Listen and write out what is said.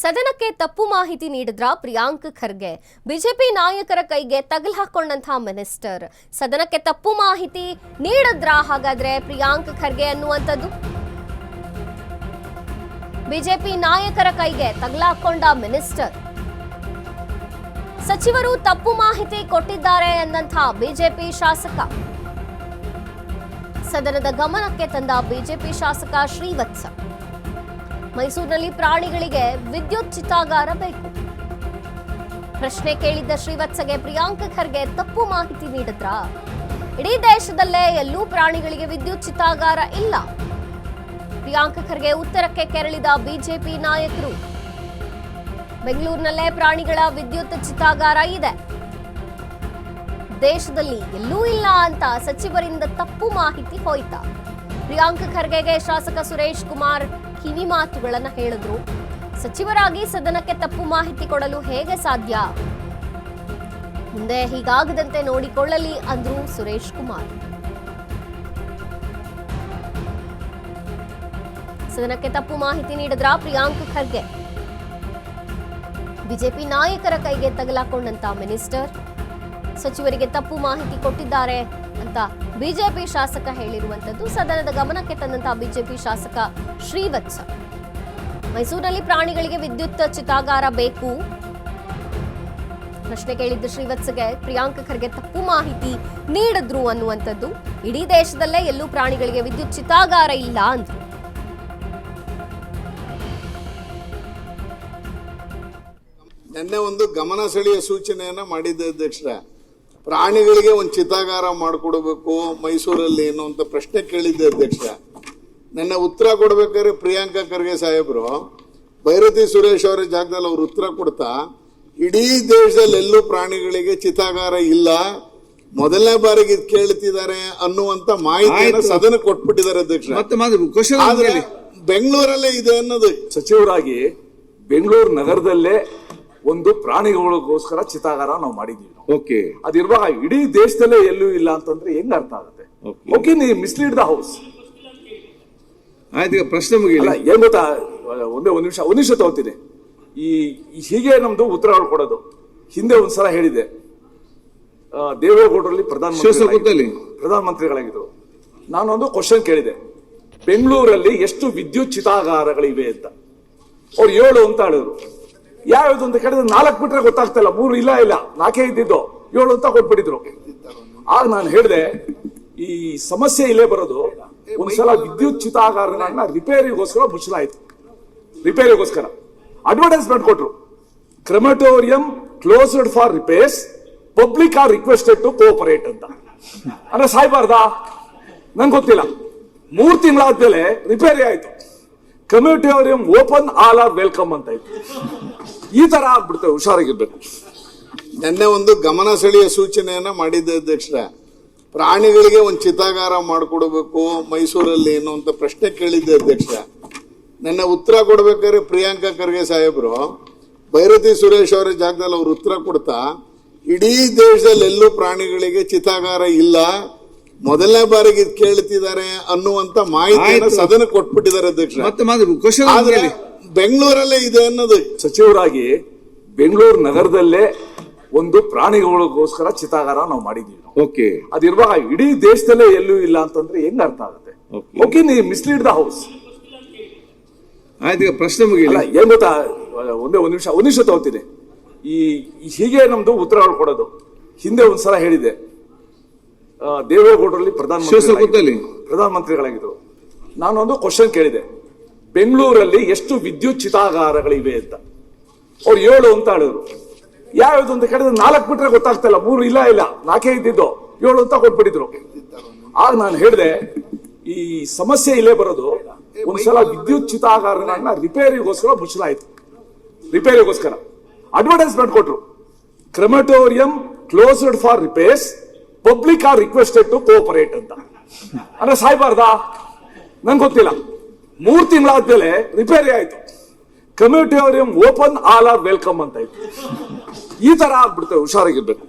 ಸದನಕ್ಕೆ ತಪ್ಪು ಮಾಹಿತಿ ನೀಡಿದ್ರ ಪ್ರಿಯಾಂಕ್ ಖರ್ಗೆ. ಬಿಜೆಪಿ ನಾಯಕರ ಕೈಗೆ ತಗಲು ಹಾಕೊಂಡಂತಹ ಮಿನಿಸ್ಟರ್. ಸದನಕ್ಕೆ ತಪ್ಪು ಮಾಹಿತಿ ನೀಡಿದ್ರ ಹಾಗಾದ್ರೆ ಪ್ರಿಯಾಂಕ್ ಖರ್ಗೆ ಅನ್ನುವಂಥದ್ದು. ಬಿಜೆಪಿ ನಾಯಕರ ಕೈಗೆ ತಗಲಾಕೊಂಡ ಮಿನಿಸ್ಟರ್. ಸಚಿವರು ತಪ್ಪು ಮಾಹಿತಿ ಕೊಟ್ಟಿದ್ದಾರೆ ಎಂದಂತಹ ಬಿಜೆಪಿ ಶಾಸಕ. ಸದನದ ಗಮನಕ್ಕೆ ತಂದ ಬಿಜೆಪಿ ಶಾಸಕ ಶ್ರೀವತ್ಸ. ಮೈಸೂರಿನಲ್ಲಿ ಪ್ರಾಣಿಗಳಿಗೆ ವಿದ್ಯುತ್ ಚಿತಾಗಾರ ಬೇಕು. ಪ್ರಶ್ನೆ ಕೇಳಿದ್ದ ಶ್ರೀವತ್ಸಗೆ ಪ್ರಿಯಾಂಕ್ ಖರ್ಗೆ ತಪ್ಪು ಮಾಹಿತಿ ನೀಡಿದ್ರ? ಇಡೀ ದೇಶದಲ್ಲೇ ಎಲ್ಲೂ ಪ್ರಾಣಿಗಳಿಗೆ ವಿದ್ಯುತ್ ಚಿತಾಗಾರ ಇಲ್ಲ. ಪ್ರಿಯಾಂಕ್ ಖರ್ಗೆ ಉತ್ತರಕ್ಕೆ ಕೆರಳಿದ ಬಿಜೆಪಿ ನಾಯಕರು. ಬೆಂಗಳೂರಿನಲ್ಲೇ ಪ್ರಾಣಿಗಳ ವಿದ್ಯುತ್ ಚಿತಾಗಾರ ಇದೆ, ದೇಶದಲ್ಲಿ ಎಲ್ಲೂ ಇಲ್ಲ ಅಂತ ಸಚಿವರಿಂದ ತಪ್ಪು ಮಾಹಿತಿ ಹೋಯ್ತ. ಪ್ರಿಯಾಂಕ್ ಖರ್ಗೆಗೆ ಶಾಸಕ ಸುರೇಶ್ ಕುಮಾರ್ ಕಿವಿ ಮಾತುಗಳನ್ನ ಹೇಳಿದ್ರು. ಸಚಿವರಾಗಿ ಸದನಕ್ಕೆ ತಪ್ಪು ಮಾಹಿತಿ ಕೊಡಲು ಹೇಗೆ ಸಾಧ್ಯ? ಮುಂದೆ ಹೀಗಾಗದಂತೆ ನೋಡಿಕೊಳ್ಳಲಿ ಅಂದ್ರು ಸುರೇಶ್ ಕುಮಾರ್. ಸದನಕ್ಕೆ ತಪ್ಪು ಮಾಹಿತಿ ನೀಡಿದ್ರ ಪ್ರಿಯಾಂಕ್ ಖರ್ಗೆ. ಬಿಜೆಪಿ ನಾಯಕರ ಕೈಗೆ ತಗಲಾಕೊಂಡಂತ ಮಿನಿಸ್ಟರ್. ಸಚಿವರಿಗೆ ತಪ್ಪು ಮಾಹಿತಿ ಕೊಟ್ಟಿದ್ದಾರೆ ಅಂತ ಬಿಜೆಪಿ ಶಾಸಕ ಹೇಳಿರುವಂತದ್ದು. ಸದನದ ಗಮನಕ್ಕೆ ತಂದಂತಹ ಬಿಜೆಪಿ ಶಾಸಕ ಶ್ರೀವತ್ಸ. ಮೈಸೂರಿನಲ್ಲಿ ಪ್ರಾಣಿಗಳಿಗೆ ವಿದ್ಯುತ್ ಚಿತಾಗಾರ ಬೇಕು. ಪ್ರಶ್ನೆ ಕೇಳಿದ್ದ ಶ್ರೀವತ್ಸಗೆ ಪ್ರಿಯಾಂಕ್ ಖರ್ಗೆ ತಪ್ಪು ಮಾಹಿತಿ ನೀಡಿದ್ರು ಅನ್ನುವಂಥದ್ದು. ಇಡೀ ದೇಶದಲ್ಲೇ ಎಲ್ಲೂ ಪ್ರಾಣಿಗಳಿಗೆ ವಿದ್ಯುತ್ ಚಿತಾಗಾರ ಇಲ್ಲ ಅಂದ್ರು. ನಿನ್ನೆ ಒಂದು ಗಮನ ಸೆಳೆಯುವ ಸೂಚನೆಯನ್ನ ಮಾಡಿದ್ದ ಅಧ್ಯಕ್ಷರೇ, ಪ್ರಾಣಿಗಳಿಗೆ ಒಂದು ಚಿತಾಗಾರ ಮಾಡಿಕೊಡ್ಬೇಕು ಮೈಸೂರಲ್ಲಿ ಅನ್ನುವಂಥ ಪ್ರಶ್ನೆ ಕೇಳಿದ್ದೆ ಅಧ್ಯಕ್ಷರೇ. ನನ್ನ ಉತ್ತರ ಕೊಡ್ಬೇಕಾದ್ರೆ ಪ್ರಿಯಾಂಕಾ ಖರ್ಗೆ ಸಾಹೇಬರು ಭೈರತಿ ಸುರೇಶ್ ಅವರ ಜಾಗದಲ್ಲಿ ಅವ್ರು ಉತ್ತರ ಕೊಡ್ತಾ, ಇಡೀ ದೇಶದಲ್ಲಿ ಎಲ್ಲೂ ಪ್ರಾಣಿಗಳಿಗೆ ಚಿತಾಗಾರ ಇಲ್ಲ, ಮೊದಲನೇ ಬಾರಿಗೆ ಇದು ಕೇಳ್ತಿದ್ದಾರೆ ಅನ್ನುವಂತ ಮಾಹಿತಿಯನ್ನು ಸದನ ಕೊಟ್ಬಿಟ್ಟಿದ್ದಾರೆ ಅಧ್ಯಕ್ಷ. ಆದ್ರೆ ಬೆಂಗಳೂರಲ್ಲೇ ಇದೆ ಅನ್ನೋದು. ಸಚಿವರಾಗಿ ಬೆಂಗಳೂರು ನಗರದಲ್ಲೇ ಒಂದು ಪ್ರಾಣಿಗಳಿಗೋಸ್ಕರ ಚಿತಾಗಾರ ನಾವು ಮಾಡಿದೀವಿ. ಓಕೆ, ಅದಿರುವಾಗ ಇಡೀ ದೇಶದಲ್ಲೇ ಎಲ್ಲೂ ಇಲ್ಲ ಅಂತಂದ್ರೆ ಹೆಂಗ್ ಅರ್ಥ ಆಗುತ್ತೆ? ಓಕೆ, ನೀವು ಮಿಸ್ಲೀಡ್ ದ ಹೌಸ್. ಆಯ್ತು, ಈಗ ಪ್ರಶ್ನೆ ಮುಗಿಲ್ಲ. ಏನ್ ಗೊತ್ತಾ, ಒಂದ್ ನಿಮಿಷ ತಗೋತೀನಿ. ಹೀಗೆ ನಮ್ದು ಉತ್ತರಗಳು ಕೊಡೋದು. ಹಿಂದೆ ಒಂದ್ಸಲ ಹೇಳಿದೆ, ದೇವೇಗೌಡರಲ್ಲಿ ಪ್ರಧಾನಮಂತ್ರಿಗಳಾಗಿದ್ರು. ನಾನೊಂದು ಕ್ವಶನ್ ಕೇಳಿದೆ, ಬೆಂಗಳೂರಲ್ಲಿ ಎಷ್ಟು ವಿದ್ಯುತ್ ಚಿತಾಗಾರಗಳಿವೆ ಅಂತ. ಅವ್ರು 7 ಅಂತ ಹೇಳಿದ್ರು. ಯಾವ್ದು ಅಂತ ಕೇಳಿದ್ರೆ 4 ಬಿಟ್ರೆ ಗೊತ್ತಾಗ್ತಾ ಇಲ್ಲ, 3 ಇಲ್ಲ 4 ಇದ್ದಿದ್ದು 7 ಅಂತ ಕೊಟ್ಬಿಟ್ಟಿದ್ರು. ಆಗ ನಾನು ಹೇಳಿದೆ, ಈ ಸಮಸ್ಯೆ ಇಲ್ಲೇ ಬರೋದು, ಒಂದ್ಸಲ ವಿದ್ಯುತ್ ಚಿತಾಗಾರಗಳನ್ನ ರಿಪೇರಿಗೋಸ್ಕರ ಮುಚ್ಚಲಾಯ್ತು. ರಿಪೇರಿಗೋಸ್ಕರ ಅಡ್ವರ್ಟೈಸ್ಮೆಂಟ್ ಕೊಟ್ರು, crematorium closed for repairs, public are requested to cooperate ಅಂತ. ಅಂದ್ರೆ ಸಾಯ್ಬಾರ್ದಾ? ನಂಗೆ ಗೊತ್ತಿಲ್ಲ. 3 ತಿಂಗಳಾದ್ಮೇಲೆ ರಿಪೇರಿ ಆಯ್ತು. Crematorium open, all are welcome ಅಂತ ಇತ್ತು. ಈ ತರ ಆಗ್ಬಿಡ್ತೇವೆ, ಹುಷಾರಾಗಿರ್ಬೇಕು. ನಿನ್ನೆ ಒಂದು ಗಮನ ಸೆಳೆಯುವ ಸೂಚನೆಯನ್ನ ಮಾಡಿದ್ದ ಅಧ್ಯಕ್ಷರೇ, ಪ್ರಾಣಿಗಳಿಗೆ ಒಂದು ಚಿತಾಗಾರ ಮಾಡಿಕೊಡ್ಬೇಕು ಮೈಸೂರಲ್ಲಿ ಅನ್ನುವಂಥ ಪ್ರಶ್ನೆ ಕೇಳಿದ್ದೆ ಅಧ್ಯಕ್ಷ. ನನ್ನ ಉತ್ತರ ಕೊಡ್ಬೇಕಾದ್ರೆ ಪ್ರಿಯಾಂಕಾ ಖರ್ಗೆ ಸಾಹೇಬರು ಭೈರತಿ ಸುರೇಶ್ ಅವರ ಜಾಗದಲ್ಲಿ ಅವ್ರು ಉತ್ತರ ಕೊಡ್ತಾ, ಇಡೀ ದೇಶದಲ್ಲಿ ಎಲ್ಲೂ ಪ್ರಾಣಿಗಳಿಗೆ ಚಿತಾಗಾರ ಇಲ್ಲ, ಮೊದಲನೇ ಬಾರಿಗೆ ಇದು ಕೇಳ್ತಿದ್ದಾರೆ ಅನ್ನುವಂತ ಮಾಹಿತಿಯನ್ನು ಸದನ ಕೊಟ್ಬಿಟ್ಟಿದ್ದಾರೆ ಅಧ್ಯಕ್ಷ. ಆದ್ರೆ ಬೆಂಗಳೂರಲ್ಲೇ ಇದೆ ಅನ್ನೋದು. ಸಚಿವರಾಗಿ ಬೆಂಗಳೂರು ನಗರದಲ್ಲೇ ಒಂದು ಪ್ರಾಣಿಗಳಿಗೋಸ್ಕರ ಚಿತಾಗಾರ ನಾವು ಮಾಡಿದೀವಿ. ಓಕೆ, ಅದಿರುವಾಗ ಇಡೀ ದೇಶದಲ್ಲೇ ಎಲ್ಲೂ ಇಲ್ಲ ಅಂತಂದ್ರೆ ಹೆಂಗ್ ಅರ್ಥ ಆಗುತ್ತೆ? ಓಕೆ, ನೀವು ಮಿಸ್ಲೀಡ್ ದ ಹೌಸ್. ಆಯ್ತು, ಈಗ ಪ್ರಶ್ನೆ ಮುಗಿಲ್ಲ. ಏನ್ ಗೊತ್ತಾ, ಒಂದ್ ನಿಮಿಷ ತಗೋತೀನಿ. ಹೀಗೆ ನಮ್ದು ಉತ್ತರಗಳು ಕೊಡೋದು. ಹಿಂದೆ ಒಂದ್ಸಲ ಹೇಳಿದೆ, ದೇವೇಗೌಡರಲ್ಲಿ ಪ್ರಧಾನಮಂತ್ರಿಗಳಾಗಿದ್ರು. ನಾನೊಂದು ಕ್ವಶನ್ ಕೇಳಿದೆ, ಬೆಂಗಳೂರಲ್ಲಿ ಎಷ್ಟು ವಿದ್ಯುತ್ ಚಿತಾಗಾರಗಳಿವೆ ಅಂತ. ಅವ್ರು 7 ಅಂತ ಹೇಳಿದ್ರು. ಯಾವ್ದು ಅಂತ ಕೇಳಿದ್ರೆ 4 ಬಿಟ್ರೆ ಗೊತ್ತಾಗ್ತಾ ಇಲ್ಲ, 3 ಇಲ್ಲ 4 ಇದ್ದಿದ್ದು 7 ಅಂತ ಕೊಟ್ಬಿಟ್ಟಿದ್ರು. ಆಗ ನಾನು ಹೇಳಿದೆ, ಈ ಸಮಸ್ಯೆ ಇಲ್ಲೇ ಬರೋದು, ಒಂದ್ಸಲ ವಿದ್ಯುತ್ ಚಿತಾಗಾರಗಳನ್ನ ರಿಪೇರಿಗೋಸ್ಕರ ಮುಚ್ಚಲಾಯ್ತು. ರಿಪೇರಿಗೋಸ್ಕರ ಅಡ್ವರ್ಟೈಸ್ಮೆಂಟ್ ಕೊಟ್ರು, crematorium closed for repairs, public are requested to cooperate ಅಂತ. ಅಂದ್ರೆ ಸಾಯ್ಬಾರ್ದಾ? ನಂಗೆ ಗೊತ್ತಿಲ್ಲ. 3 ತಿಂಗಳಾದ್ಮೇಲೆ ರಿಪೇರಿ ಆಯ್ತು. Crematorium open, all are welcome ಅಂತ ಇತ್ತು. ಈ ತರ ಆಗ್ಬಿಡ್ತೇವೆ, ಹುಷಾರಾಗಿರ್ಬೇಕು.